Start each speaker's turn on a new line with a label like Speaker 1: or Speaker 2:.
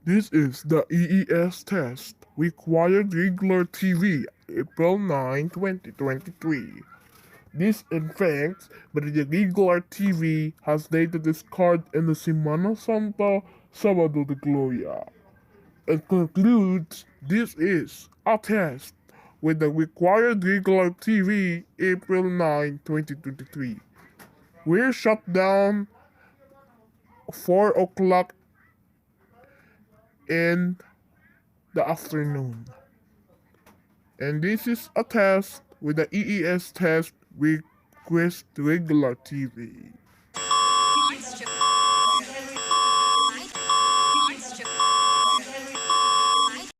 Speaker 1: This is the EES test. Required regular TV, April 9, 2023. This infects, but the regular TV has data discard in the Semana Santa Sábado de Gloria. It concludes this is a test with the required regular TV, April 9, 2023. We're shut down 4 o'clock in the afternoon. And this is a test with the EES test request regular TV.